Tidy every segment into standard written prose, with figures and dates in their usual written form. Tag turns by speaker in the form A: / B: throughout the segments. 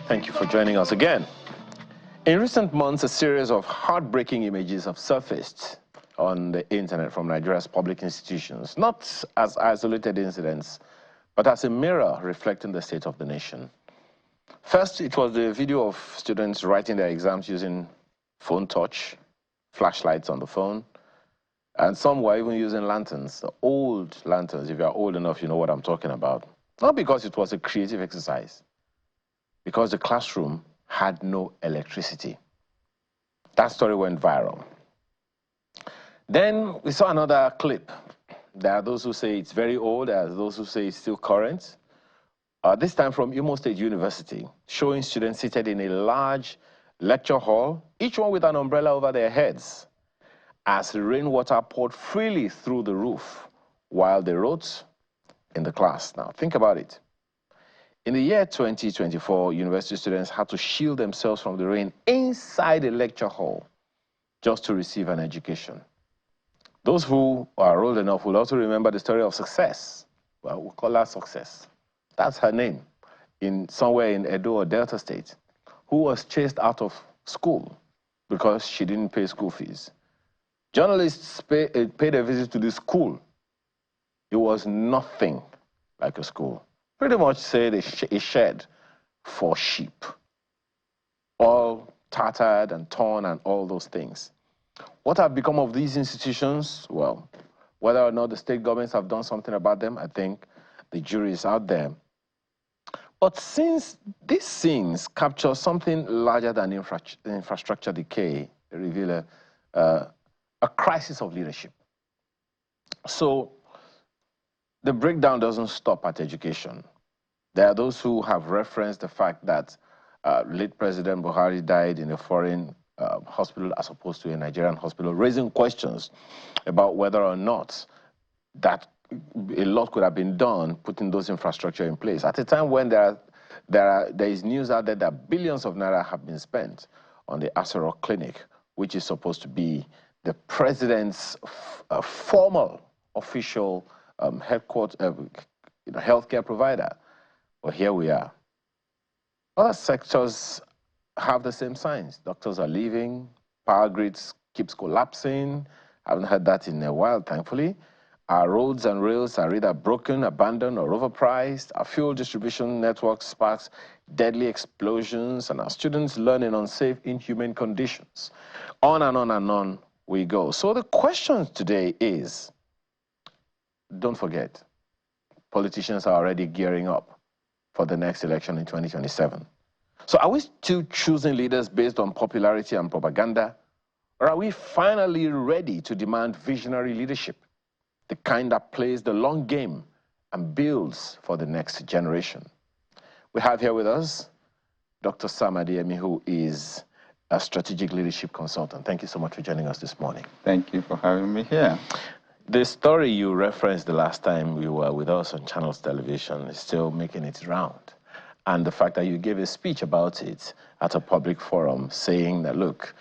A: Thank you for joining us again. In recent months, a series of heartbreaking images have surfaced on the internet from Nigeria's public institutions, not as isolated incidents, but as a mirror reflecting the state of the nation. First, it was the video of students writing their exams using phone touch, flashlights on the phone, and some were even using lanterns, the old lanterns. If you're old enough, you know what I'm talking about. Not because it was a creative exercise, because the classroom had no electricity. That story went viral. Then we saw another clip. There are those who say it's very old, there are those who say it's still current. This time from Imo State University, showing students seated in a large lecture hall, each one with an umbrella over their heads, as rainwater poured freely through the roof while they wrote in the class. Now, think about it. In the year 2024, university students had to shield themselves from the rain inside a lecture hall just to receive an education. Those who are old enough will also remember the story of Success. Well, we'll call her Success. That's her name, somewhere in Edo or Delta State, who was chased out of school because she didn't pay school fees. Journalists paid a visit to the school. It was nothing like a school. Pretty much said a shed for sheep. All tattered and torn and all those things. What have become of these institutions? Well, whether or not the state governments have done something about them, I think the jury is out there. But since these scenes capture something larger than infrastructure decay, they reveal a crisis of leadership. So the breakdown doesn't stop at education. There are those who have referenced the fact that late President Buhari died in a foreign hospital as opposed to a Nigerian hospital, raising questions about whether or not that a lot could have been done putting those infrastructure in place. At a time when there is news out there that billions of naira have been spent on the Asarok Clinic, which is supposed to be the president's formal, official healthcare provider. Well, here we are. Other sectors have the same signs. Doctors are leaving, power grids keeps collapsing. I haven't heard that in a while, thankfully. Our roads and rails are either broken, abandoned, or overpriced. Our fuel distribution network sparks deadly explosions, and our students learn in unsafe, inhumane conditions. On and on and on we go. So the question today is, don't forget, politicians are already gearing up for the next election in 2027. So are we still choosing leaders based on popularity and propaganda? Or are we finally ready to demand visionary leadership, the kind that plays the long game and builds for the next generation? We have here with us Dr. Sam Adeyemi, who is a strategic leadership consultant. Thank you so much for joining us this morning.
B: Thank you for having me here.
A: The story you referenced the last time you were with us on Channels Television is still making its round. And the fact that you gave a speech about it at a public forum saying that, look,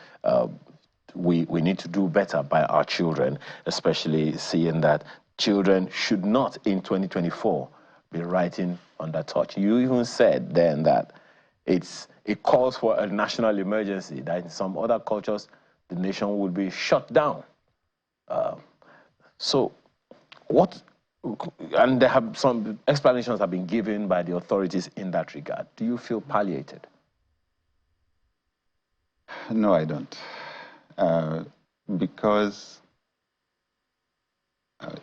A: we need to do better by our children, especially seeing that children should not, in 2024, be writing under touch. You even said then that it calls for a national emergency, that in some other cultures, the nation would be shut down. And there have some explanations have been given by the authorities in that regard. Do you feel palliated?
B: No, I don't. Because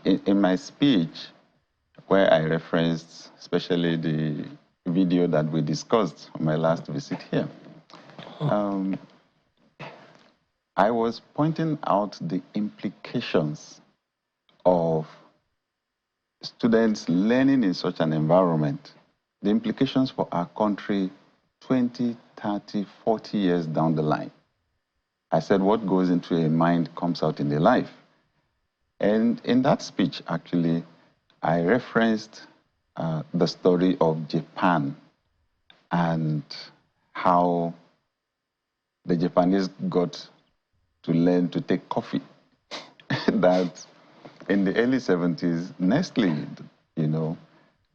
B: in my speech, where I referenced especially the video that we discussed on my last visit here, I was pointing out the implications of students learning in such an environment, the implications for our country 20, 30, 40 years down the line. I said what goes into a mind comes out in a life. And in that speech, actually, I referenced the story of Japan and how the Japanese got to learn to take coffee. That in the early 70s, Nestle, you know,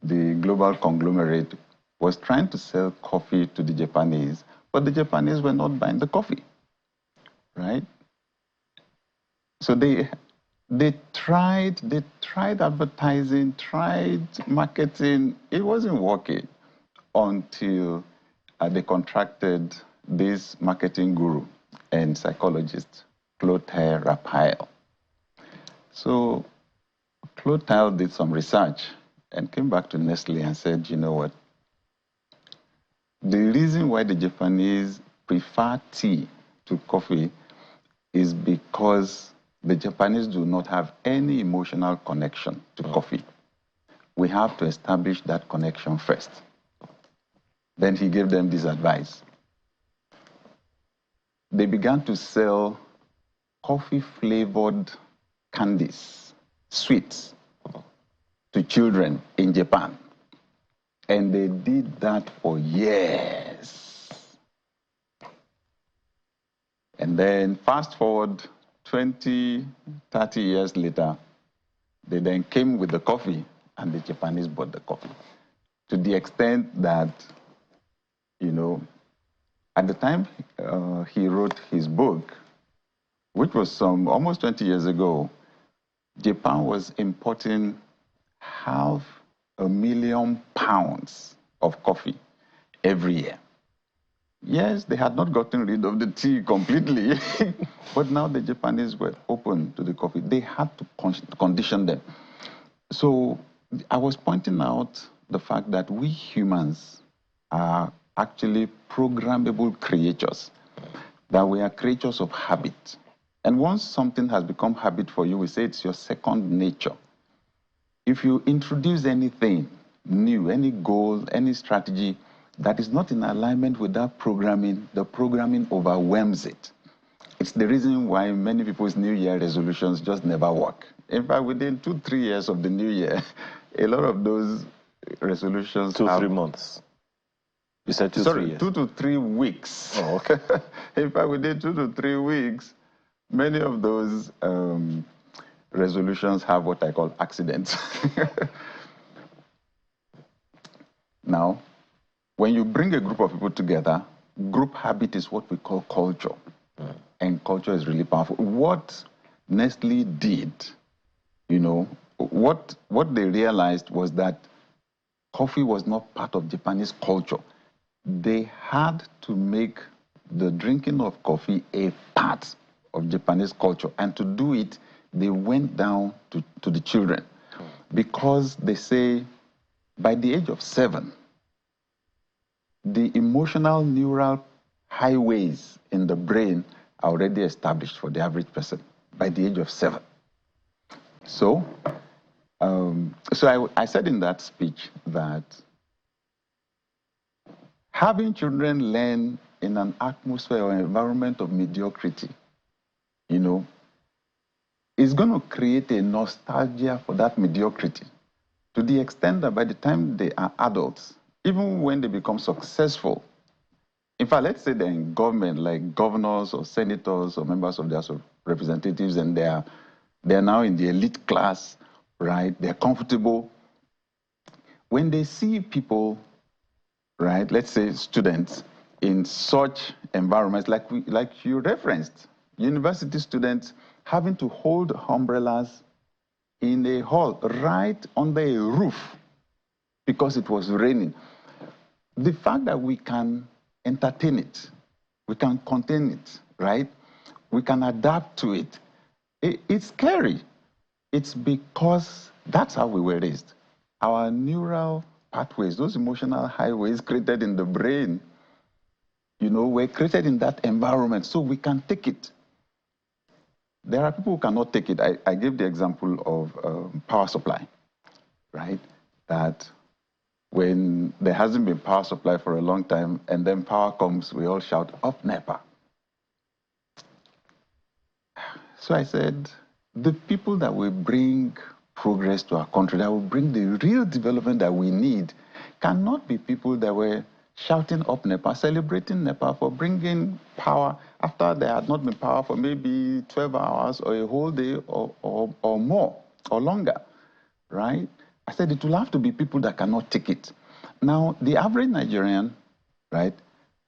B: the global conglomerate, was trying to sell coffee to the Japanese, but the Japanese were not buying the coffee, right? So they tried advertising, tried marketing. It wasn't working until they contracted this marketing guru and psychologist, Clotaire Raphael. So Clotaire did some research and came back to Nestle and said, you know what? The reason why the Japanese prefer tea to coffee is because the Japanese do not have any emotional connection to coffee. We have to establish that connection first. Then he gave them this advice. They began to sell coffee-flavored candies, sweets, to children in Japan. And they did that for years. And then fast forward 20, 30 years later, they then came with the coffee, and the Japanese bought the coffee. To the extent that, you know, at the time he wrote his book, which was almost 20 years ago, Japan was importing 500,000 pounds of coffee every year. Yes, they had not gotten rid of the tea completely, but now the Japanese were open to the coffee. They had to condition them. So I was pointing out the fact that we humans are actually programmable creatures, that we are creatures of habit. And once something has become habit for you, we say it's your second nature. If you introduce anything new, any goal, any strategy that is not in alignment with that programming, the programming overwhelms it. It's the reason why many people's New Year resolutions just never work. In fact, within 2-3 years of the new year, a lot of those resolutions
A: 2-3 months. You said 2-3 years.
B: 2 to 3 weeks.
A: Oh, okay.
B: In fact, within 2 to 3 weeks, many of those resolutions have what I call accidents. Now, when you bring a group of people together, group habit is what we call culture. And culture is really powerful. What Nestle did, you know, what they realized was that coffee was not part of Japanese culture. They had to make the drinking of coffee a part of Japanese culture. And to do it, they went down to the children. Because they say by the age of 7, the emotional neural highways in the brain are already established for the average person by the age of 7. So, I said in that speech that having children learn in an atmosphere or environment of mediocrity, you know, is going to create a nostalgia for that mediocrity to the extent that by the time they are adults, even when they become successful, in fact, let's say they're in government, like governors or senators or members of the House of Representatives, and they're now in the elite class, right? They're comfortable. When they see people, right, let's say students in such environments like you referenced, university students having to hold umbrellas in a hall right under a roof because it was raining. The fact that we can entertain it, we can contain it, right? We can adapt to it. It's scary. It's because that's how we were raised. Our neural pathways, those emotional highways created in the brain, you know, were created in that environment, so we can take it. There are people who cannot take it. I gave the example of power supply, right? That when there hasn't been power supply for a long time, and then power comes, we all shout, "Up NEPA." So I said, the people that will bring progress to our country, that will bring the real development that we need, cannot be people that were shouting up NEPA, celebrating NEPA for bringing power after there had not been power for maybe 12 hours or a whole day or more or longer, right? I said it will have to be people that cannot take it. Now, the average Nigerian, right,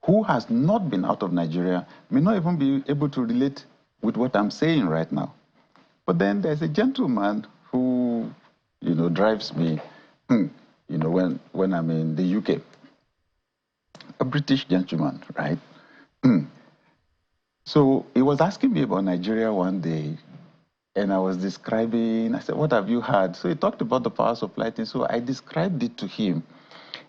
B: who has not been out of Nigeria may not even be able to relate with what I'm saying right now. But then there's a gentleman who, drives me, when I'm in the UK. A British gentleman, right? So he was asking me about Nigeria one day, and I was describing, I said, what have you had? So he talked about the power supply thing, so I described it to him.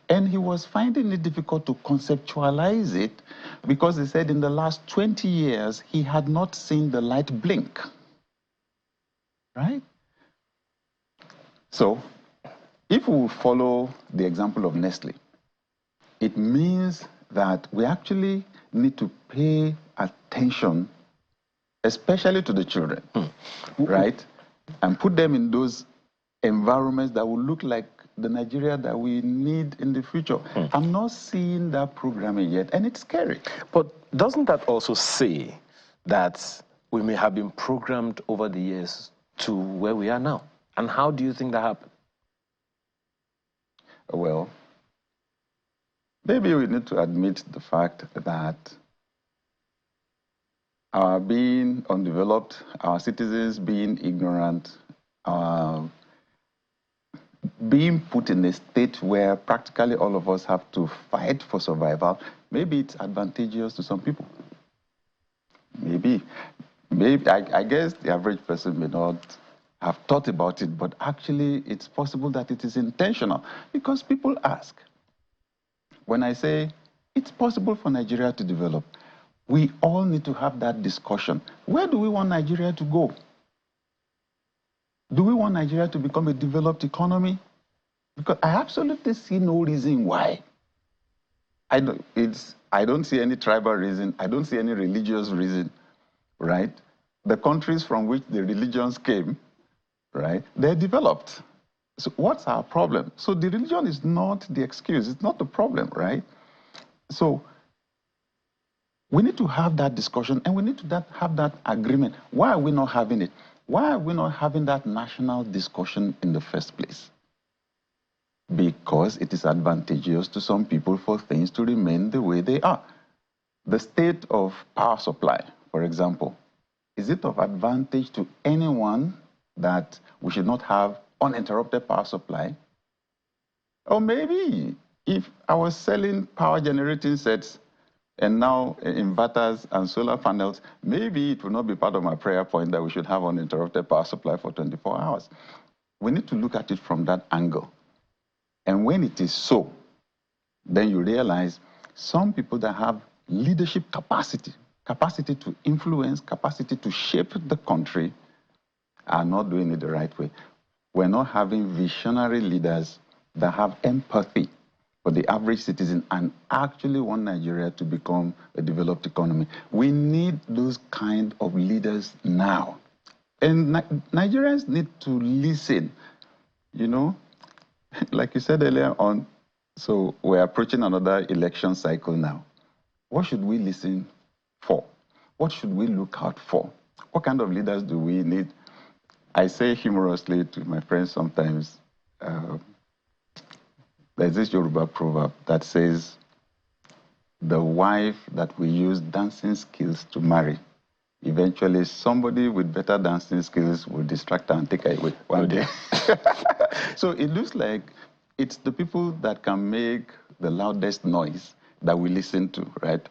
B: And he was finding it difficult to conceptualize it because he said in the last 20 years, he had not seen the light blink, right? So if we follow the example of Nestle, it means that we actually need to pay attention, especially to the children, right? And put them in those environments that will look like the Nigeria that we need in the future. I'm not seeing that programming yet, and it's scary.
A: But doesn't that also say that we may have been programmed over the years to where we are now? And how do you think that happened?
B: Well, maybe we need to admit the fact that our being undeveloped, our citizens being ignorant, being put in a state where practically all of us have to fight for survival, maybe it's advantageous to some people. Maybe I guess the average person may not have thought about it, but actually it's possible that it is intentional because people ask. When I say it's possible for Nigeria to develop, we all need to have that discussion. Where do we want Nigeria to go? Do we want Nigeria to become a developed economy? Because I absolutely see no reason why. I don't see any tribal reason. I don't see any religious reason, right? The countries from which the religions came, right, they're developed. So what's our problem? So the religion is not the excuse. It's not the problem, right? So we need to have that discussion, and we need to have that agreement. Why are we not having it? Why are we not having that national discussion in the first place? Because it is advantageous to some people for things to remain the way they are. The state of power supply, for example, is it of advantage to anyone that we should not have uninterrupted power supply? Or maybe if I was selling power generating sets and now inverters and solar panels, maybe it will not be part of my prayer point that we should have uninterrupted power supply for 24 hours. We need to look at it from that angle. And when it is so, then you realize some people that have leadership capacity to influence, capacity to shape the country, are not doing it the right way. We're not having visionary leaders that have empathy for the average citizen and actually want Nigeria to become a developed economy. We need those kind of leaders now. And Nigerians need to listen, like you said earlier on, so we're approaching another election cycle now. What should we listen for? What should we look out for? What kind of leaders do we need? I say humorously to my friends sometimes, there's this Yoruba proverb that says, the wife that we use dancing skills to marry, eventually somebody with better dancing skills will distract her and take her away one day. So it looks like it's the people that can make the loudest noise that we listen to, right?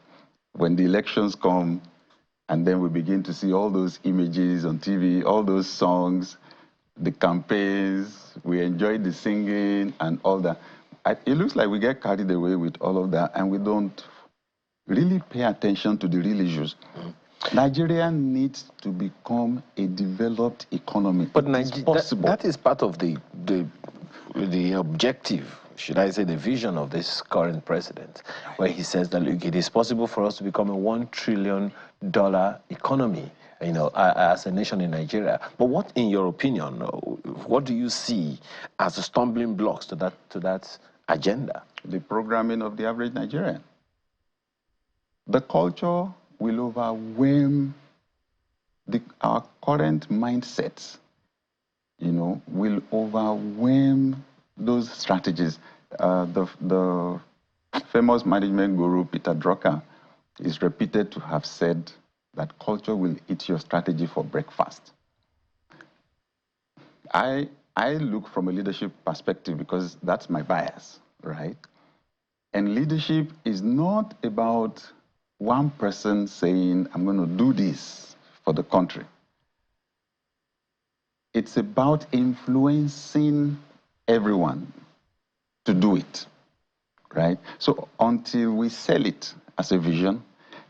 B: When the elections come, and then we begin to see all those images on TV, all those songs, the campaigns, we enjoy the singing and all that. It looks like we get carried away with all of that, and we don't really pay attention to the real issues. Nigeria needs to become a developed economy.
A: But that is part of the objective, should I say, the vision of this current president, where he says that, look, it is possible for us to become a $1 trillion economy, as a nation in Nigeria. But what, in your opinion, what do you see as the stumbling blocks to that agenda?
B: The programming of the average Nigerian. The culture will overwhelm our current mindsets, will overwhelm those strategies. The famous management guru Peter Drucker is reputed to have said that culture will eat your strategy for breakfast. I look from a leadership perspective because that's my bias, right? And leadership is not about one person saying, I'm going to do this for the country. It's about influencing everyone to do it, right? So until we sell it as a vision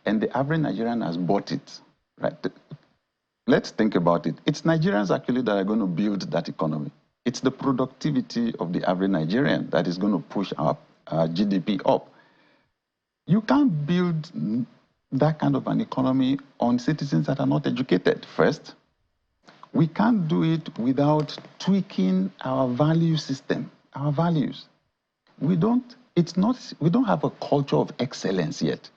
B: and the average Nigerian has bought it, right? Let's think about it. It's Nigerians actually that are going to build that economy. It's the productivity of the average Nigerian that is going to push our GDP up. You can't build that kind of an economy on citizens that are not educated, first. We can't do it without tweaking our value system, our values. We don't have a culture of excellence yet.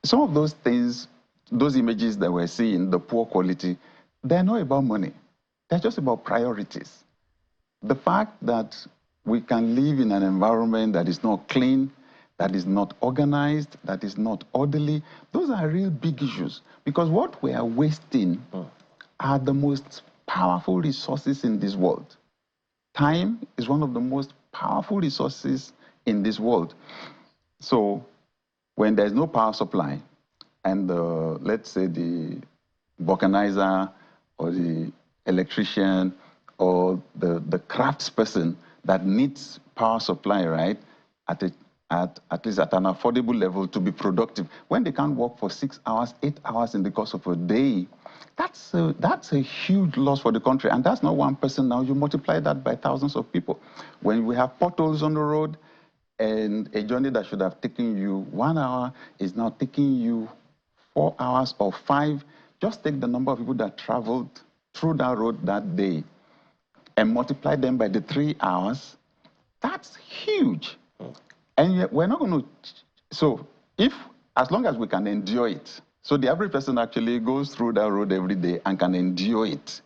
B: Some of those things, those images that we're seeing, the poor quality, they're not about money. They're just about priorities. The fact that we can live in an environment that is not clean, that is not organized, that is not orderly, those are real big issues. Because what we are wasting are the most powerful resources in this world. Time is one of the most powerful resources in this world. So when there's no power supply and let's say the vulcanizer or the electrician or the craftsperson that needs power supply, right, at least at an affordable level to be productive, when they can't work for 6 hours, 8 hours in the course of a day, that's a huge loss for the country. And that's not one person now. You multiply that by thousands of people. When we have potholes on the road and a journey that should have taken you 1 hour is now taking you 4 hours or 5, just take the number of people that traveled through that road that day and multiply them by the 3 hours, that's huge. And yet we're not going to, so as long as we can endure it, so the average person actually goes through that road every day and can endure it,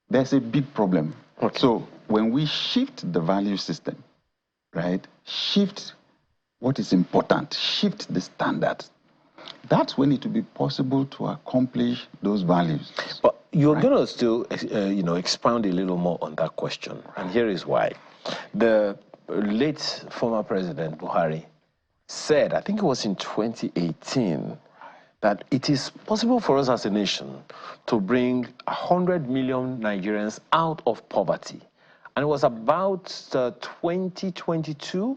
B: there's a big problem. Okay. So when we shift the value system, right, shift what is important, shift the standards, that's when it will be possible to accomplish those values.
A: But you're right? Going to still, expound a little more on that question, and here is why. The late former President Buhari said, I think it was in 2018, that it is possible for us as a nation to bring 100 million Nigerians out of poverty. And it was about 2022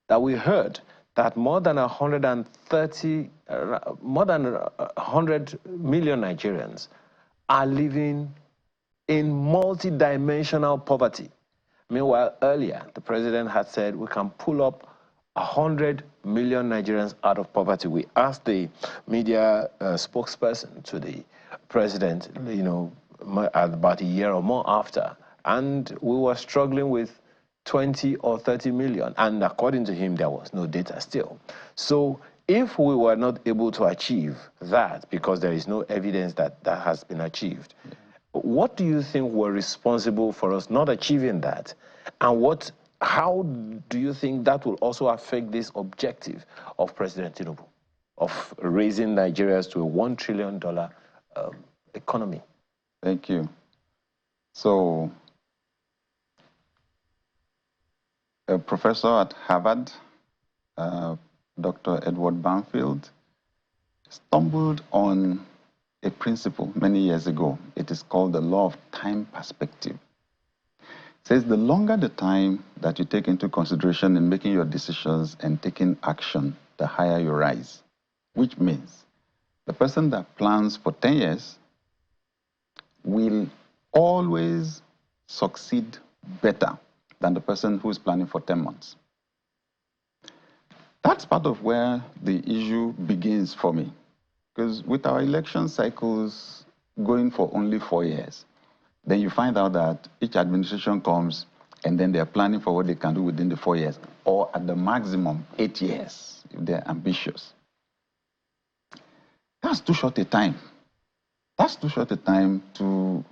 A: that we heard that more than 100 million Nigerians are living in multi-dimensional poverty. Meanwhile, earlier, the president had said we can pull up 100 million Nigerians out of poverty. We asked the media spokesperson to the president, about a year or more after, and we were struggling with 20 or 30 million. And according to him, there was no data still. So if we were not able to achieve that, because there is no evidence that that has been achieved, what do you think were responsible for us not achieving that? And how do you think that will also affect this objective of President Tinubu of raising Nigeria's to a $1 trillion economy?
B: Thank you. So, a professor at Harvard, Dr. Edward Banfield, stumbled on a principle many years ago. It is called the law of time perspective. It says the longer the time that you take into consideration in making your decisions and taking action, the higher you rise. Which means the person that plans for 10 years will always succeed better than the person who's planning for 10 months. That's part of where the issue begins for me. Because with our election cycles going for only 4 years, then you find out that each administration comes and then they're planning for what they can do within the 4 years, or at the maximum 8 years, if they're ambitious. That's too short a time. That's too short a time to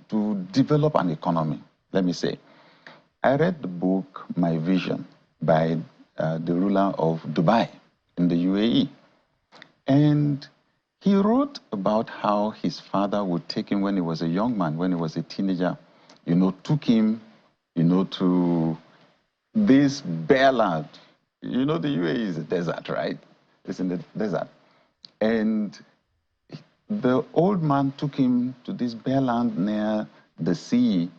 B: develop an economy, let me say. I read the book, My Vision, by the ruler of Dubai in the UAE. And he wrote about how his father would take him when he was a young man, when he was a teenager, took him, to this bare land. The UAE is a desert, right? It's in the desert. And the old man took him to this bare land near the sea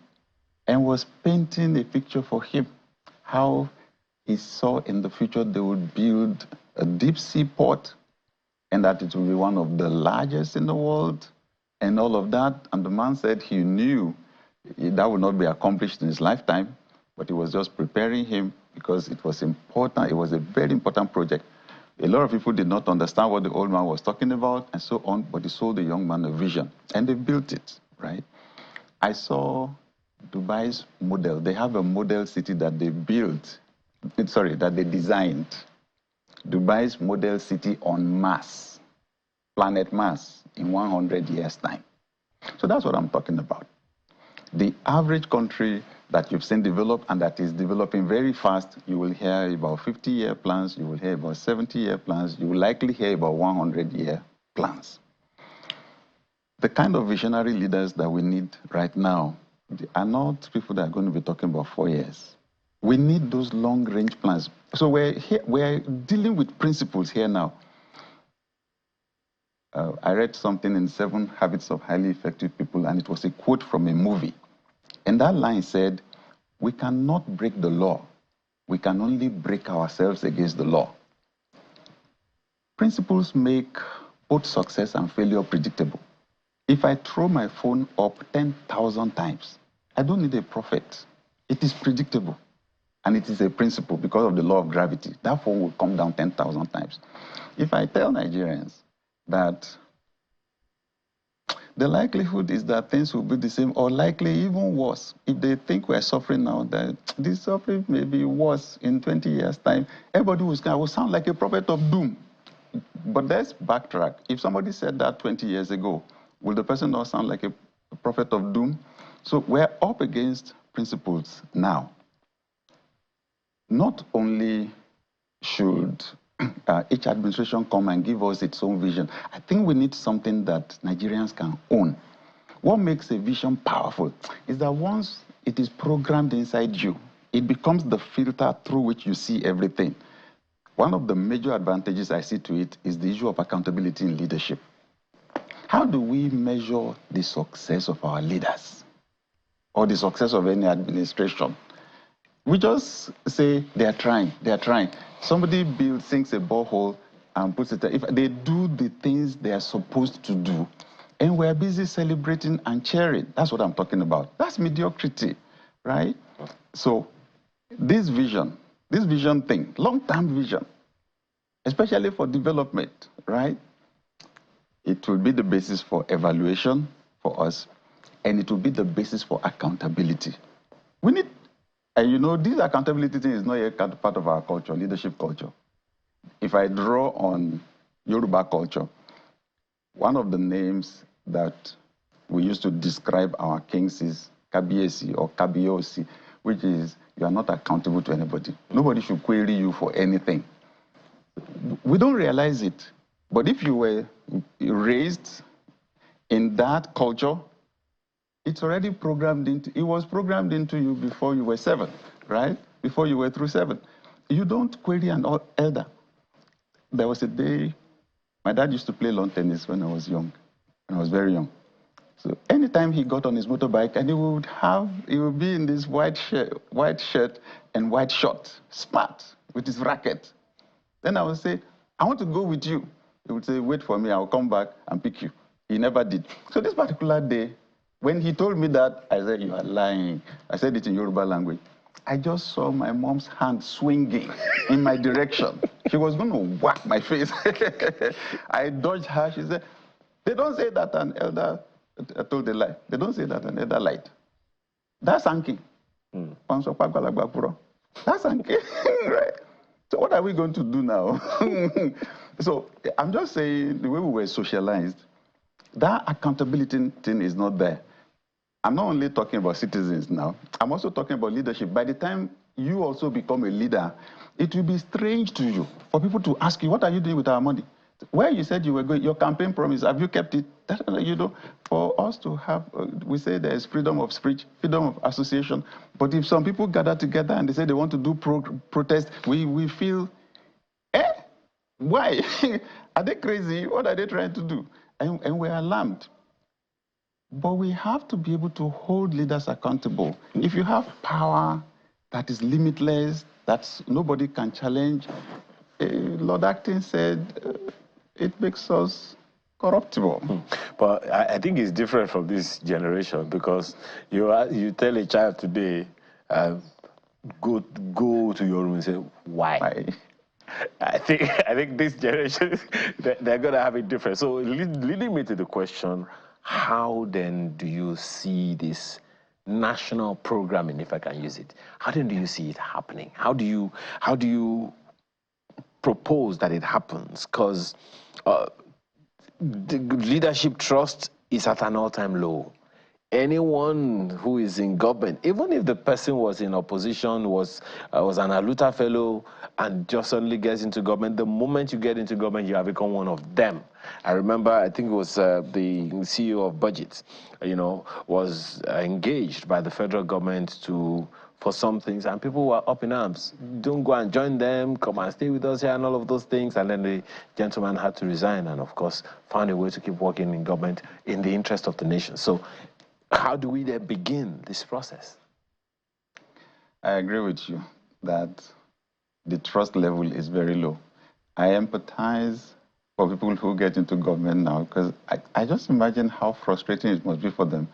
B: and was painting a picture for him, how he saw in the future they would build a deep sea port and that it will be one of the largest in the world and all of that. And the man said he knew that would not be accomplished in his lifetime, but he was just preparing him because it was important. It was a very important project. A lot of people did not understand what the old man was talking about and so on, but he sold the young man a vision and they built it, right? I saw Dubai's model. They have a model city that they built, that they designed. Dubai's model city on Mars, planet Mars, in 100 years' time. So that's what I'm talking about. The average country that you've seen develop and that is developing very fast, you will hear about 50-year plans, you will hear about 70-year plans, you will likely hear about 100-year plans. The kind of visionary leaders that we need right now are not people that are going to be talking about 4 years. We need those long-range plans. So we're dealing with principles here now. I read something in 7 Habits of Highly Effective People, and it was a quote from a movie. And that line said, we cannot break the law. We can only break ourselves against the law. Principles make both success and failure predictable. If I throw my phone up 10,000 times, I don't need a prophet. It is predictable. And it is a principle because of the law of gravity. That phone will come down 10,000 times. If I tell Nigerians that the likelihood is that things will be the same or likely even worse, if they think we're suffering now, that this suffering may be worse in 20 years' time, everybody will sound like a prophet of doom. But let's backtrack. If somebody said that 20 years ago, will the person not sound like a prophet of doom? So we're up against principles now. Not only should each administration come and give us its own vision, I think we need something that Nigerians can own. What makes a vision powerful is that once it is programmed inside you, it becomes the filter through which you see everything. One of the major advantages I see to it is the issue of accountability in leadership. How do we measure the success of our leaders or the success of any administration? We just say they are trying, they are trying. Somebody sinks a borehole and puts it there. If they do the things they are supposed to do, and we're busy celebrating and cheering, that's what I'm talking about. That's mediocrity, right? So this vision thing, long-term vision, especially for development, right? It will be the basis for evaluation for us, and it will be the basis for accountability. We need. And this accountability thing is not yet part of our culture, leadership culture. If I draw on Yoruba culture, one of the names that we used to describe our kings is Kabiesi or Kabiosi, which is you are not accountable to anybody. Nobody should query you for anything. We don't realize it, but if you were raised in that culture, it's already programmed into, it was programmed into you before you were 7, right? Before you were through 7. You don't query an elder. There was a day, my dad used to play lawn tennis when I was young, when I was very young. So anytime he got on his motorbike and he would be in this white shirt and white short, smart, with his racket. Then I would say, I want to go with you. He would say, wait for me, I'll come back and pick you. He never did. So this particular day, when he told me that, I said, you are lying. I said it in Yoruba language. I just saw my mom's hand swinging in my direction. She was going to whack my face. I dodged her. She said, they don't say that an elder, I told a lie. They don't say that an elder lied. That's Anki. That's Anki, right? So what are we going to do now? So I'm just saying the way we were socialized, that accountability thing is not there. I'm not only talking about citizens now, I'm also talking about leadership. By the time you also become a leader, it will be strange to you for people to ask you, what are you doing with our money? Where you said you were going, your campaign promise, have you kept it? You know, for us to have, we say there is freedom of speech, freedom of association, but if some people gather together and they say they want to do protest, we feel, why? Are they crazy? What are they trying to do? And we're alarmed. But we have to be able to hold leaders accountable. If you have power that is limitless, that nobody can challenge, Lord Acton said, it makes us corruptible.
A: But I think it's different from this generation, because you tell a child today, go to your room and say, why? I think this generation, they're going to have it different. So leading me to the question, how then do you see this national programming, if I can use it? How then do you see it happening? How do you propose that it happens? Because the leadership trust is at an all-time low. Anyone who is in government, even if the person was in opposition, was an Aluta fellow, and just suddenly gets into government, the moment you get into government, you have become one of them. I remember, I think it was the CEO of Budget, you know, was engaged by the federal government for some things, and people were up in arms. Don't go and join them, come and stay with us here, and all of those things. And then the gentleman had to resign, and of course, found a way to keep working in government in the interest of the nation. So how do we then begin this process?
B: I agree with you that the trust level is very low. I empathize for people who get into government now, because I just imagine how frustrating it must be for them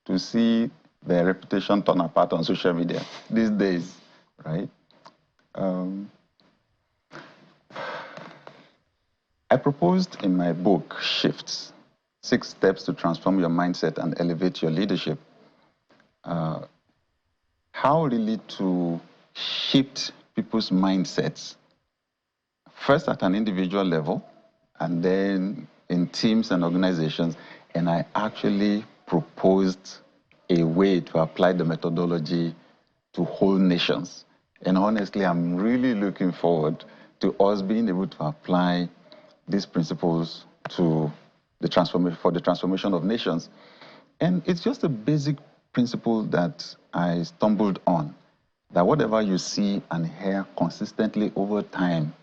B: to see their reputation torn apart on social media these days, right? I proposed in my book, Shifts, 6 steps to transform your mindset and elevate your leadership, how really to shift people's mindsets, first at an individual level, and then in teams and organizations. And I actually proposed a way to apply the methodology to whole nations. And honestly, I'm really looking forward to us being able to apply these principles to the transformation of nations. And it's just a basic principle that I stumbled on, that whatever you see and hear consistently over time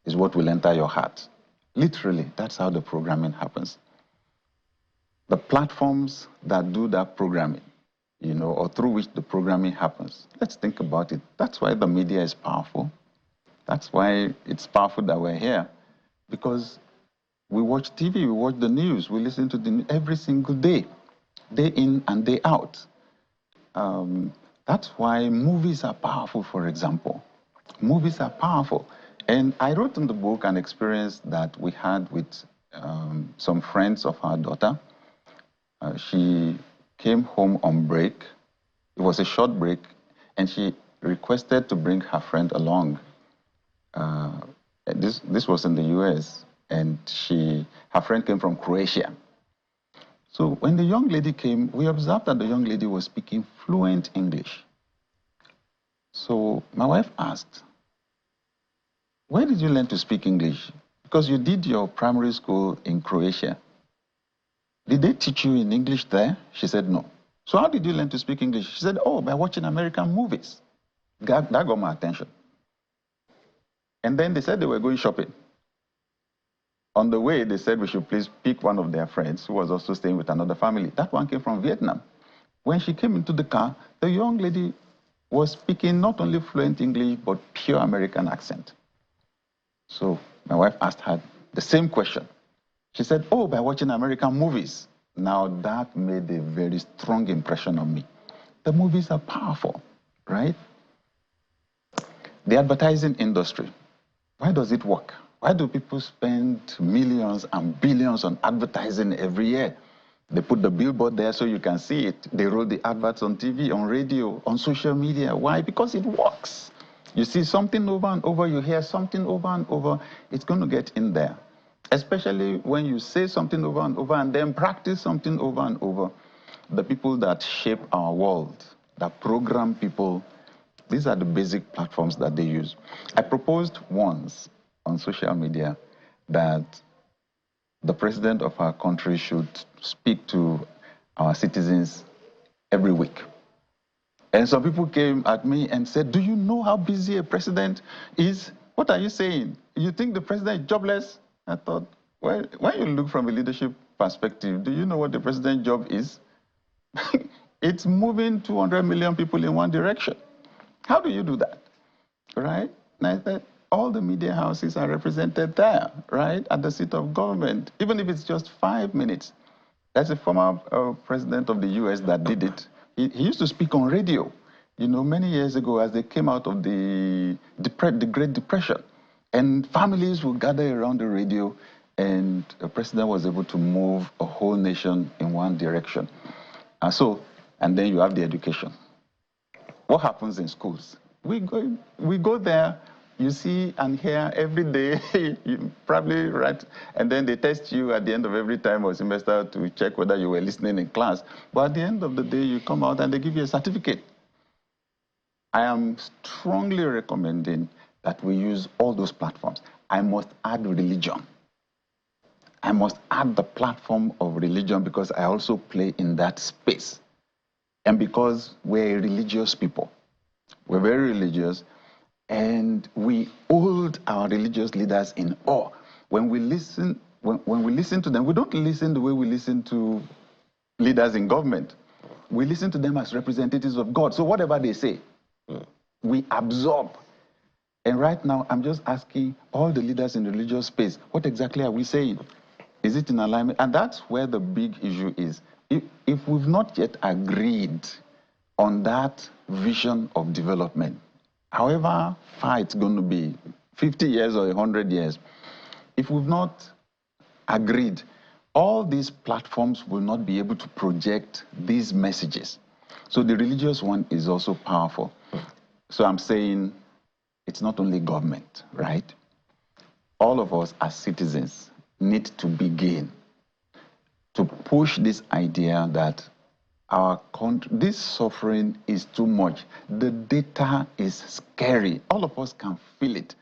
B: is what will enter your heart. Literally, that's how the programming happens. The platforms that do that programming, you know, or through which the programming happens, let's think about it. That's why the media is powerful. That's why it's powerful that we're here, because we watch TV, we watch the news, we listen to the news every single day in and day out. That's why movies are powerful, for example. Movies are powerful. And I wrote in the book an experience that we had with some friends of our daughter. She came home on break. It was a short break, and she requested to bring her friend along. This was in the US, and her friend came from Croatia. So when the young lady came, we observed that the young lady was speaking fluent English. So my wife asked, where did you learn to speak English? Because you did your primary school in Croatia. Did they teach you in English there? She said, no. So how did you learn to speak English? She said, oh, by watching American movies. That got my attention. And then they said they were going shopping. On the way, they said we should please pick one of their friends who was also staying with another family. That one came from Vietnam. When she came into the car, the young lady was speaking not only fluent English, but pure American accent. So my wife asked her the same question. She said, oh, by watching American movies. Now that made a very strong impression on me. The movies are powerful, right? The advertising industry, why does it work? Why do people spend millions and billions on advertising every year? They put the billboard there so you can see it. They roll the adverts on TV, on radio, on social media. Why? Because it works. You see something over and over, you hear something over and over, it's going to get in there. Especially when you say something over and over and then practice something over and over. the people that shape our world, that program people, these are the basic platforms that they use. I proposed once on social media that the president of our country should speak to our citizens every week. And some people came at me and said, do you know how busy a president is? What are you saying? You think the president is jobless? I thought, well, when you look from a leadership perspective, do you know what the president's job is? It's moving 200 million people in one direction. How do you do that, right? And I said, all the media houses are represented there, right, at the seat of government, even if it's just 5 minutes. That's a former president of the US that did it. He used to speak on radio, you know, many years ago as they came out of the Great Depression. And families would gather around the radio, and the president was able to move a whole nation in one direction. And then you have the education. What happens in schools? We go there, you see and hear every day, you probably right, and then they test you at the end of every time or semester to check whether you were listening in class. But at the end of the day, you come out and they give you a certificate. I am strongly recommending that we use all those platforms. I must add religion. I must add the platform of religion because I also play in that space. And because we're religious people. We're very religious. And we hold our religious leaders in awe. When we listen, when we listen to them, we don't listen the way we listen to leaders in government. We listen to them as representatives of God. So whatever they say, we absorb. And right now, I'm just asking all the leaders in the religious space, what exactly are we saying? Is it in alignment? And that's where the big issue is. If we've not yet agreed on that vision of development, however far it's going to be, 50 years or 100 years, if we've not agreed, all these platforms will not be able to project these messages. So the religious one is also powerful. So I'm saying it's not only government, right? All of us as citizens need to begin to push this idea that our country, this suffering is too much. The data is scary. All of us can feel it.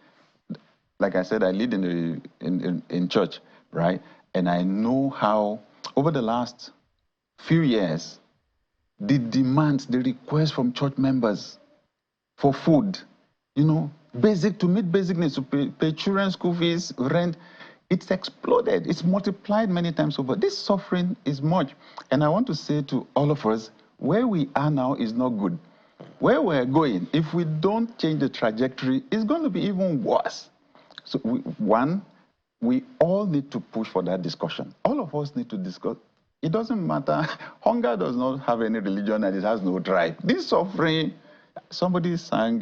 B: Like I said, I lead in church, right? And I know how over the last few years, the demands, the requests from church members for food, you know, basic to meet basic needs, to pay children's school fees, rent, it's exploded. It's multiplied many times over. This suffering is much. And I want to say to all of us, where we are now is not good. Where we're going, if we don't change the trajectory, it's going to be even worse. So we all need to push for that discussion. All of us need to discuss. It doesn't matter. Hunger does not have any religion and it has no tribe. This suffering, somebody sang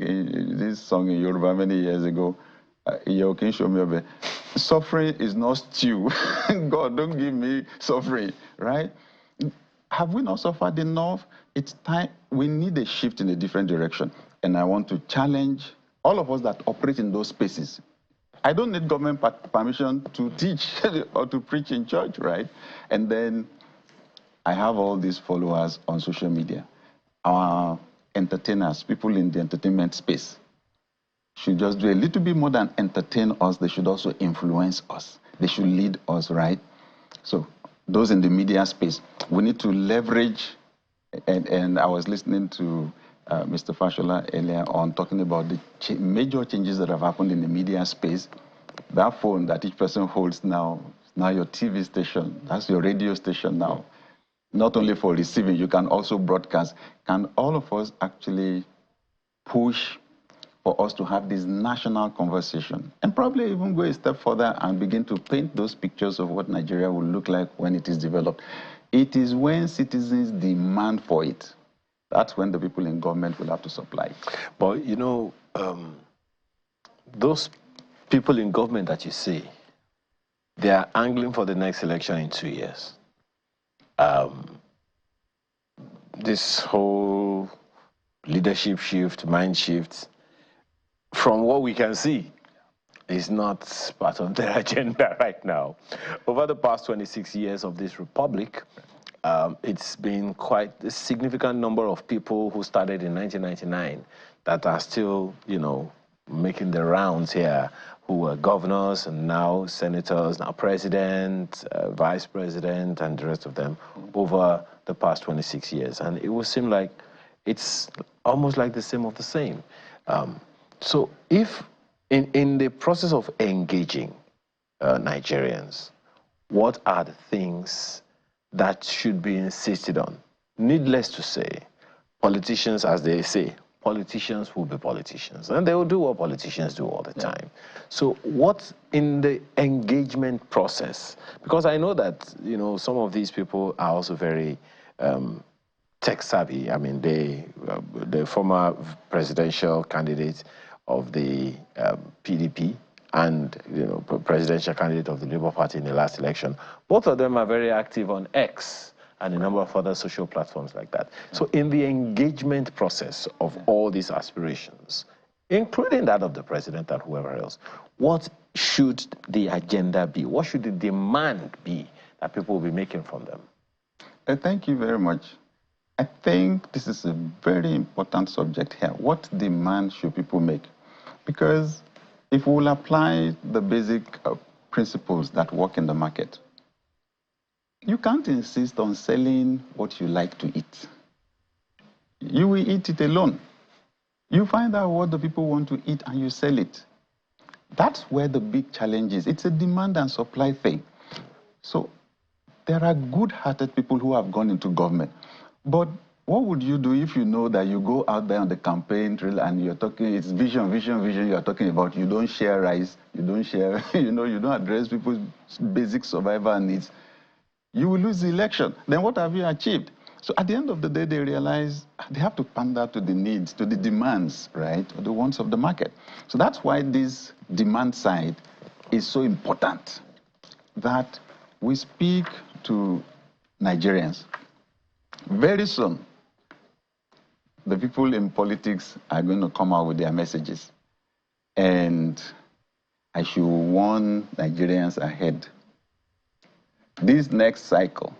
B: this song in Yoruba many years ago. Suffering is not stew. God, don't give me suffering, right? Have we not suffered enough? It's time. We need a shift in a different direction. And I want to challenge all of us that operate in those spaces. I don't need government permission to teach or to preach in church, right? And then I have all these followers on social media. Our entertainers, people in the entertainment space, should just do a little bit more than entertain us. They should also influence us. They should lead us, right? So those in the media space, we need to leverage, and I was listening to Mr. Fashola earlier on talking about the major changes that have happened in the media space. That phone that each person holds now your TV station, that's your radio station now. Not only for receiving, you can also broadcast. Can all of us actually push for us to have this national conversation and probably even go a step further and begin to paint those pictures of what Nigeria will look like when it is developed? It is when citizens demand for it. That's when the people in government will have to supply it.
A: But, you know, those people in government that you see, they are angling for the next election in 2 years. This whole leadership shift, mind shift, from what we can see, is not part of their agenda right now. Over the past 26 years of this republic, it's been quite a significant number of people who started in 1999 that are still, making the rounds here, who were governors and now senators, now president, vice president, and the rest of them over the past 26 years. And it would seem like it's almost like the same of the same. So if in the process of engaging Nigerians, what are the things that should be insisted on? Needless to say, politicians, as they say, politicians will be politicians, and they will do what politicians do all the time. So what in the engagement process? Because I know that, some of these people are also very tech savvy. I mean, the former presidential candidate of the PDP and presidential candidate of the Labour Party in the last election, both of them are very active on X and a number of other social platforms like that. So in the engagement process of all these aspirations, including that of the president and whoever else, what should the agenda be? What should the demand be that people will be making from them?
B: Thank you very much. I think this is a very important subject here. What demand should people make? Because if we will apply the basic principles that work in the market, you can't insist on selling what you like to eat. You will eat it alone. You find out what the people want to eat and you sell it. That's where the big challenge is. It's a demand and supply thing. So there are good-hearted people who have gone into government. But what would you do if you know that you go out there on the campaign trail and you're talking, it's vision, vision, vision you're talking about, you don't share rice, you don't share, you don't address people's basic survival needs. You will lose the election. Then what have you achieved? So at the end of the day, they realize they have to pander to the needs, to the demands, right, or the wants of the market. So that's why this demand side is so important, that we speak to Nigerians. Very soon, the people in politics are going to come out with their messages. And I should warn Nigerians ahead. This next cycle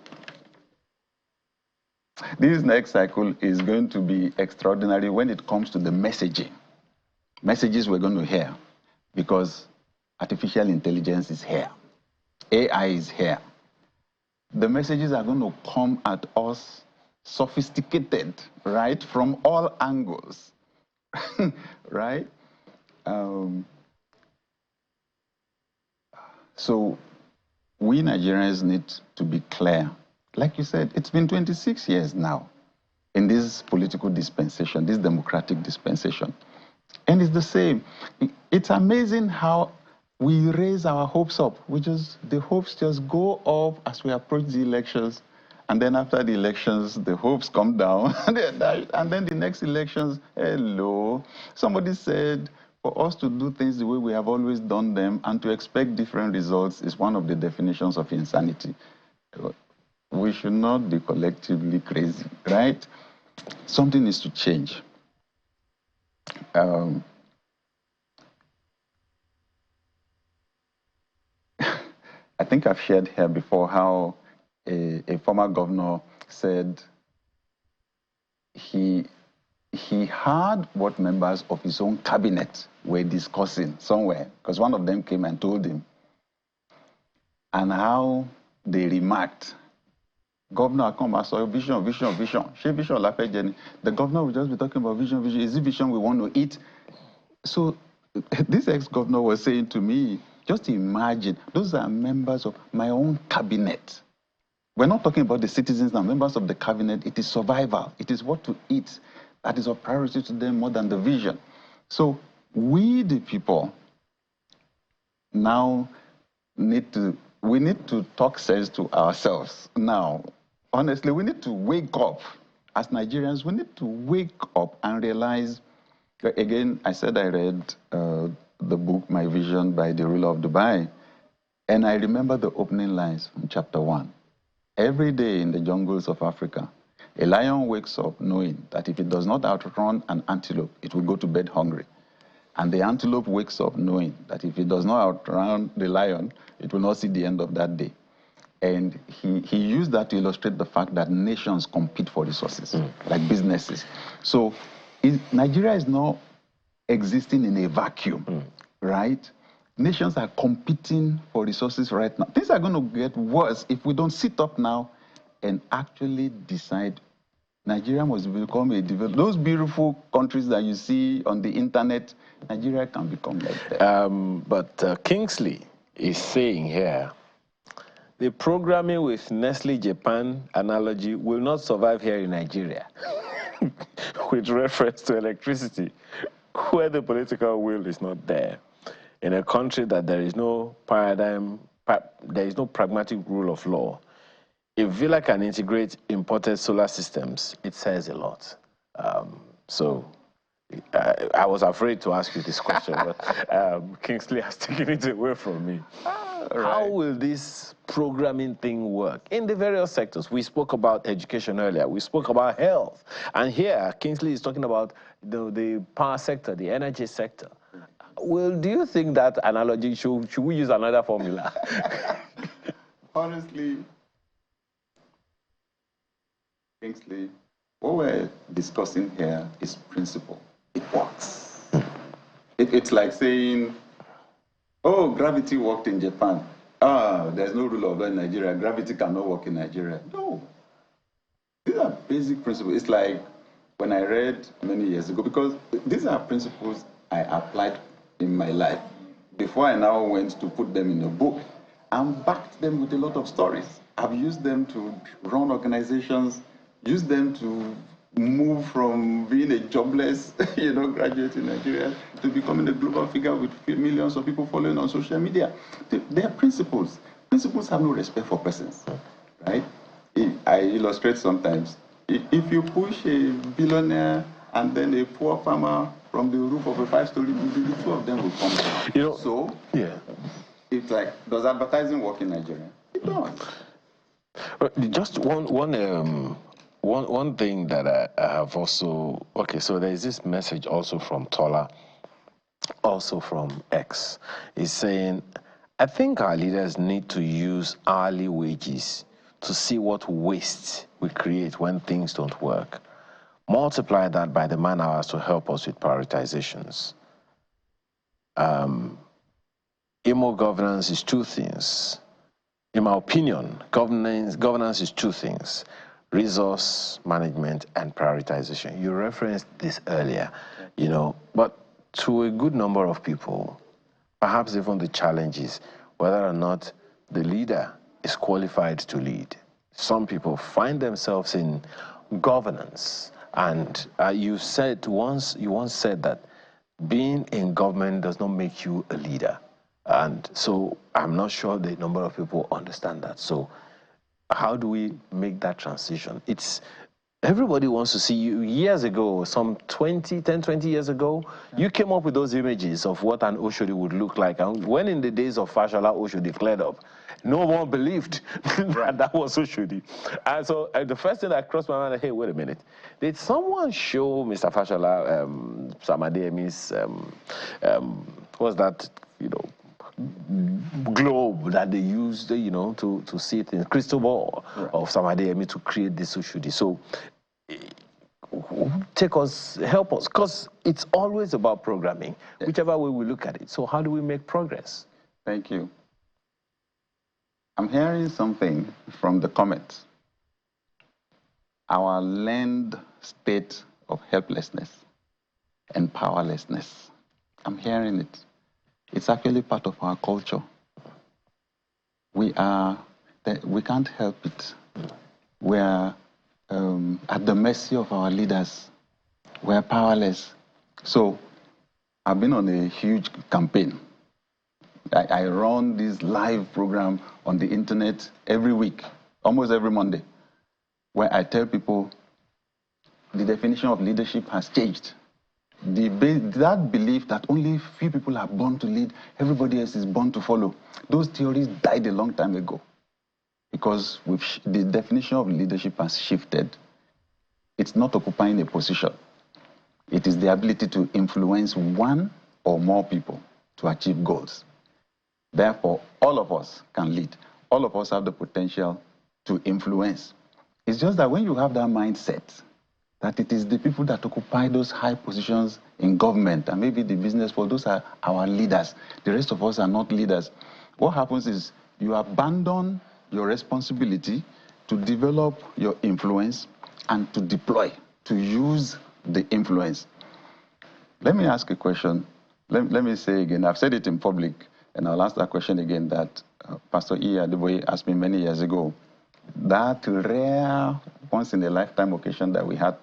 B: is going to be extraordinary when it comes to the messaging. Messages we're going to hear, because artificial intelligence is here. AI is here. The messages are going to come at us sophisticated, right, from all angles, right? So we Nigerians need to be clear. Like you said, it's been 26 years now in this political dispensation, this democratic dispensation. And it's the same. It's amazing how we raise our hopes up. The hopes just go up as we approach the elections. And then after the elections, the hopes come down. And then the next elections, hello. Somebody said, for us to do things the way we have always done them and to expect different results is one of the definitions of insanity. We should not be collectively crazy, right? Something needs to change. I think I've shared here before how a former governor said he heard what members of his own cabinet were discussing somewhere, because one of them came and told him, and how they remarked, Governor, come, I saw vision, vision, vision. The governor will just be talking about vision, vision. Is it vision we want to eat? So this ex-governor was saying to me, just imagine, those are members of my own cabinet. We're not talking about the citizens now, members of the cabinet. It is survival. It is what to eat. That is of priority to them more than the vision. So we, the people, now need to talk sense to ourselves. Now, honestly, we need to wake up. As Nigerians, we need to wake up and realize, again, I said I read the book, My Vision by the Ruler of Dubai, and I remember the opening lines from chapter 1. Every day in the jungles of Africa, a lion wakes up knowing that if it does not outrun an antelope, it will go to bed hungry. And the antelope wakes up knowing that if it does not outrun the lion, it will not see the end of that day. And he used that to illustrate the fact that nations compete for resources, like businesses. So Nigeria is not existing in a vacuum, right? Nations are competing for resources right now. Things are going to get worse if we don't sit up now and actually decide Nigeria must become a developed. Those beautiful countries that you see on the internet, Nigeria can become like that.
A: But Kingsley is saying here, the programming with Nestle Japan analogy will not survive here in Nigeria, with reference to electricity, where the political will is not there. In a country that there is no paradigm, there is no pragmatic rule of law. If Villa can integrate imported solar systems, it says a lot. I was afraid to ask you this question, but Kingsley has taken it away from me. Right. How will this programming thing work in the various sectors? We spoke about education earlier. We spoke about health. And here, Kingsley is talking about the power sector, the energy sector. Well, do you think that analogy, should we use another formula?
B: Honestly, Kingsley, what we're discussing here is principle. It works. It's like saying, oh, gravity worked in Japan. There's no rule of law in Nigeria. Gravity cannot work in Nigeria. No. These are basic principles. It's like when I read many years ago, because these are principles I applied in my life before I now went to put them in a book and backed them with a lot of stories. I've used them to run organizations, used them to move from being a jobless, graduate in Nigeria to becoming a global figure with millions of people following on social media. They are principles. Principles have no respect for persons, right? I illustrate sometimes. If you push a billionaire and then a poor farmer from the roof of a 5-story building, the two of them will come down. So, yeah, it's like, does advertising work in Nigeria? It does.
A: Just one thing that I have also, okay, so there's this message also from Tola, also from X. He's saying, I think our leaders need to use hourly wages to see what waste we create when things don't work. Multiply that by the man hours to help us with prioritizations. IMO governance is two things. In my opinion, governance is two things: resource management and prioritization. You referenced this earlier, but to a good number of people, perhaps even the challenge is whether or not the leader is qualified to lead. Some people find themselves in governance, and you once said that being in government does not make you a leader. And so I'm not sure the number of people understand that. So how do we make that transition? Everybody wants to see you. Years ago, some 10, 20 years ago, you came up with those images of what an Oshodi would look like. And when in the days of Fashola, Oshodi cleared up, no one believed that was Oshodi. And so the first thing that crossed my mind, hey, wait a minute. Did someone show Mr. Fashola some Adeyemi's, what's that, globe that they used, to see things, crystal ball of some Adeyemi to create this Oshodi. So help us, because it's always about programming, whichever way we look at it. So how do we make progress?
B: Thank you. I'm hearing something from the comments. Our learned state of helplessness and powerlessness. I'm hearing it. It's actually part of our culture. We can't help it. We're at the mercy of our leaders. We're powerless. So I've been on a huge campaign. I run this live program on the internet every week, almost every Monday, where I tell people the definition of leadership has changed. That belief that only few people are born to lead, everybody else is born to follow, those theories died a long time ago, because the definition of leadership has shifted. It's not occupying a position. It is the ability to influence one or more people to achieve goals. Therefore, all of us can lead. all of us have the potential to influence. It's just that when you have that mindset, that it is the people that occupy those high positions in government and maybe the business world, those are our leaders. The rest of us are not leaders. What happens is you abandon your responsibility to develop your influence and to deploy, to use the influence. Let me ask a question. Let me say again, I've said it in public, and I'll ask that question again that Pastor E. Adeyemi asked me many years ago. That rare, once-in-a-lifetime occasion that we had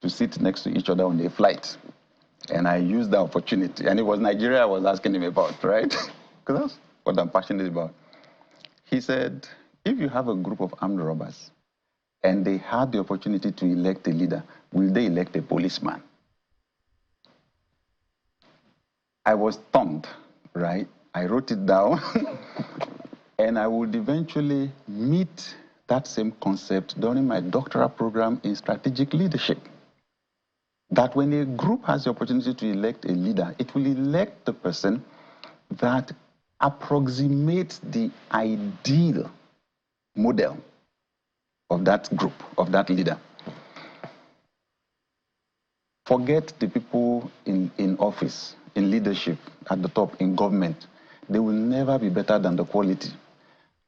B: to sit next to each other on a flight. And I used the opportunity. And it was Nigeria I was asking him about, right? Because that's what I'm passionate about. He said, if you have a group of armed robbers and they had the opportunity to elect a leader, will they elect a policeman? I was stunned, right? I wrote it down. And I would eventually meet that same concept during my doctoral program in strategic leadership. That when a group has the opportunity to elect a leader, it will elect the person that approximates the ideal model of that group, of that leader. Forget the people in office, in leadership, at the top, in government. They will never be better than the quality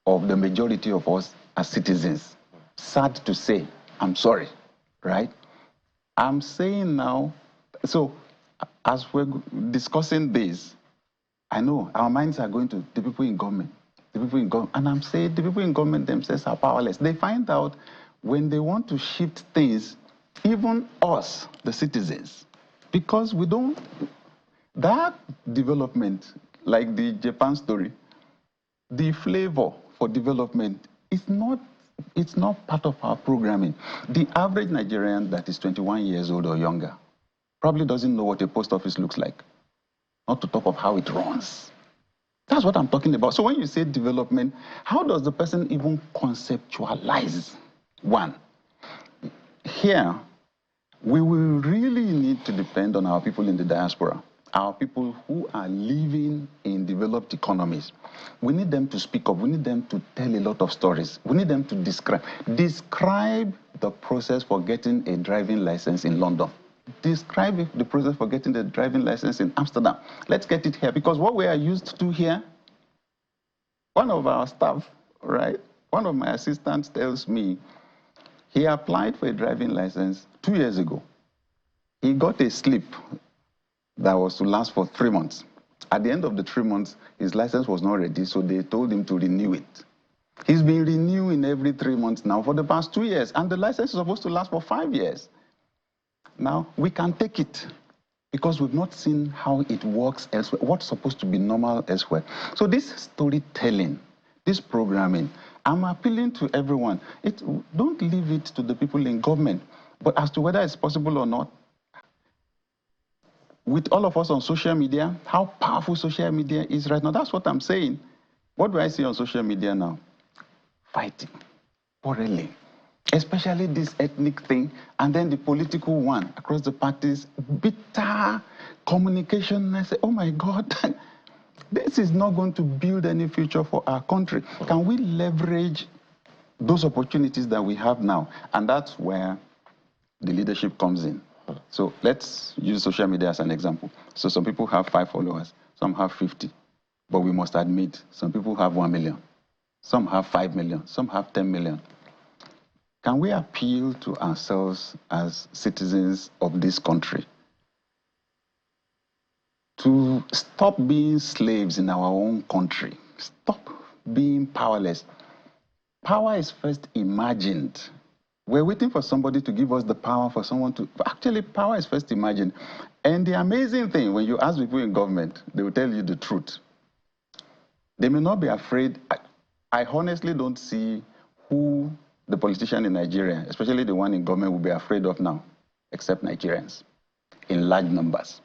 B: of the majority of us as citizens. Sad to say, I'm sorry, right? I'm saying now, so as we're discussing this, I know our minds are going to the people in government, and I'm saying the people in government themselves are powerless. They find out when they want to shift things, even us, the citizens, because we don't, that development, like the Japan story, the flavor for development is not, it's not part of our programming. The average Nigerian that is 21 years old or younger probably doesn't know what a post office looks like, not to talk of how it runs. That's what I'm talking about. So when you say development, how does the person even conceptualize? One, here, we will really need to depend on our people in the diaspora, our people who are living in developed economies. We need them to speak up. We need them to tell a lot of stories. We need them to describe the process for getting a driving license in London. Describe the process for getting the driving license in Amsterdam. Let's get it here, because what we are used to here, one of our staff, right, one of my assistants tells me he applied for a driving license 2 years ago. He got a slip that was to last for 3 months. At the end of the 3 months, his license was not ready, so they told him to renew it. He's been renewing every 3 months now for the past 2 years, and the license is supposed to last for 5 years. Now, we can take it because we've not seen how it works elsewhere, what's supposed to be normal elsewhere. So this storytelling, this programming, I'm appealing to everyone. Don't leave it to the people in government. But as to whether it's possible or not, with all of us on social media, how powerful social media is right now, that's what I'm saying. What do I see on social media now? Fighting, quarreling, especially this ethnic thing, and then the political one across the parties, bitter communication. I say, oh my God, this is not going to build any future for our country. Can we leverage those opportunities that we have now? And that's where the leadership comes in. So let's use social media as an example. So some people have 5 followers, some have 50. But we must admit, some people have 1 million, some have 5 million, some have 10 million. Can we appeal to ourselves as citizens of this country to stop being slaves in our own country? Stop being powerless. Power is first imagined. We're waiting for somebody to give us the power, for someone to... Actually, power is first imagined. And the amazing thing, when you ask people in government, they will tell you the truth. They may not be afraid. I honestly don't see who the politician in Nigeria, especially the one in government, will be afraid of now, except Nigerians in large numbers.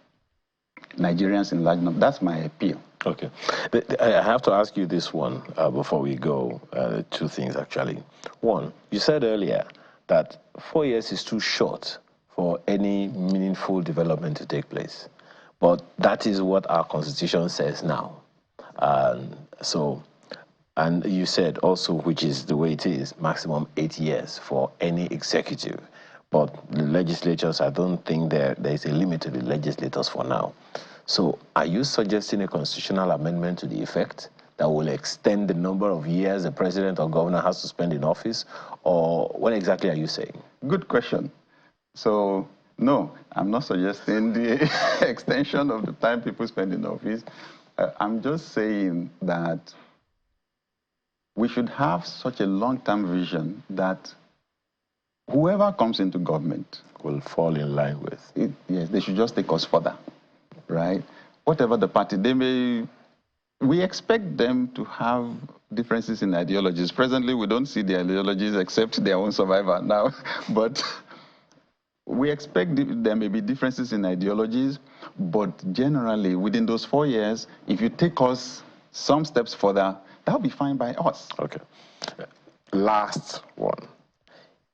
B: Nigerians in large numbers. That's my appeal.
A: Okay. I have to ask you this one before we go. 2 things, actually. One, you said earlier that 4 years is too short for any meaningful development to take place. But that is what our Constitution says now. So And you said also, which is the way it is, maximum 8 years for any executive. But the legislatures, I don't think there is a limit to the legislators for now. So are you suggesting a constitutional amendment to the effect that will extend the number of years the president or governor has to spend in office? Or what exactly are you saying?
B: Good question. So, no, I'm not suggesting the extension of the time people spend in office. I'm just saying that we should have such a long-term vision that whoever comes into government
A: Will fall in line with.
B: Yes, they should just take us further, right? Whatever the party, we expect them to have differences in ideologies. Presently, we don't see the ideologies except their own survival now, but we expect there may be differences in ideologies, but generally, within those 4 years, if you take us some steps further, that'll be fine by us.
A: Okay. Last one.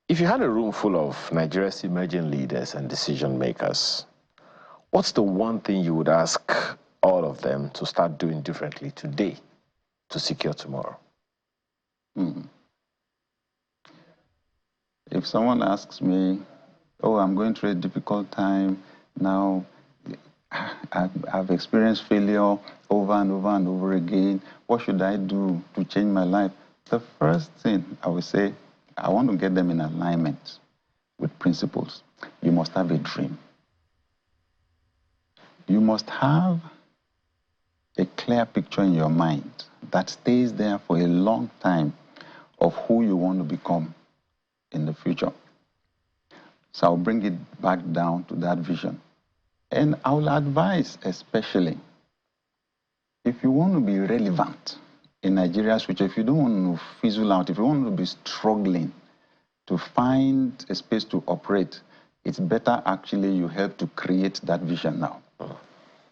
A: If you had a room full of Nigeria's emerging leaders and decision makers, what's the one thing you would ask all of them to start doing differently today to secure tomorrow?
B: If someone asks me, oh, I'm going through a difficult time now, I've experienced failure over and over and over again, what should I do to change my life? The first thing I would say, I want to get them in alignment with principles. You must have a dream. You must have a clear picture in your mind that stays there for a long time of who you want to become in the future. So I'll bring it back down to that vision. And I will advise, especially, if you want to be relevant in Nigeria's future, if you don't want to fizzle out, if you want to be struggling to find a space to operate, it's better actually you help to create that vision now.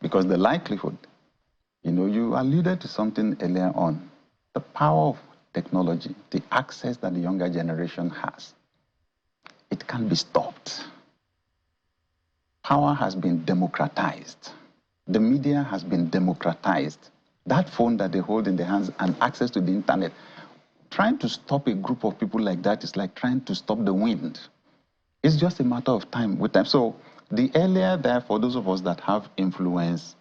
B: Because the likelihood, you alluded to something earlier on, the power of technology, the access that the younger generation has, it can't be stopped. Power has been democratized. The media has been democratized. That phone that they hold in their hands and access to the internet, trying to stop a group of people like that is like trying to stop the wind. It's just a matter of time with time. So the earlier there, for those of us that have influence,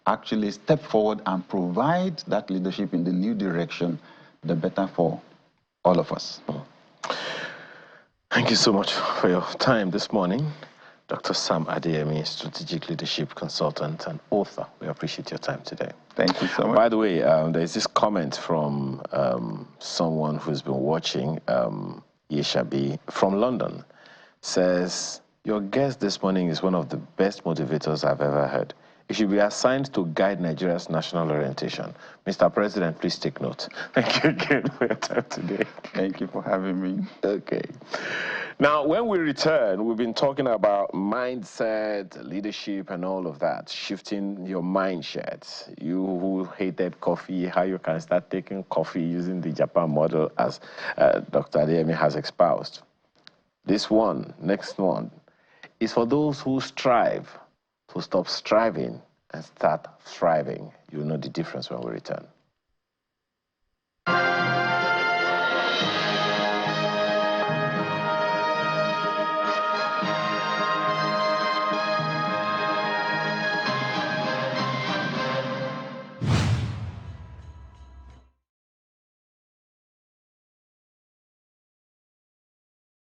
B: actually step forward and provide that leadership in the new direction, the better for all of us.
A: Thank you so much for your time this morning. Dr. Sam Adeyemi, Strategic Leadership Consultant and author. We appreciate your time today.
B: Thank you so much.
A: By the way, there's this comment from someone who's been watching, Yeshabi, from London. Says, your guest this morning is one of the best motivators I've ever heard. It should be assigned to guide Nigeria's national orientation. Mr. President, please take note. Thank you again for your time today.
B: Thank you for having me.
A: Okay. Now, when we return, we've been talking about mindset, leadership, and all of that, shifting your mindset. You who hated coffee, how you can start taking coffee using the Japan model as Dr. Adeyemi has espoused. This one, next one, is for those who strive to stop striving and start thriving. You'll know the difference when we return.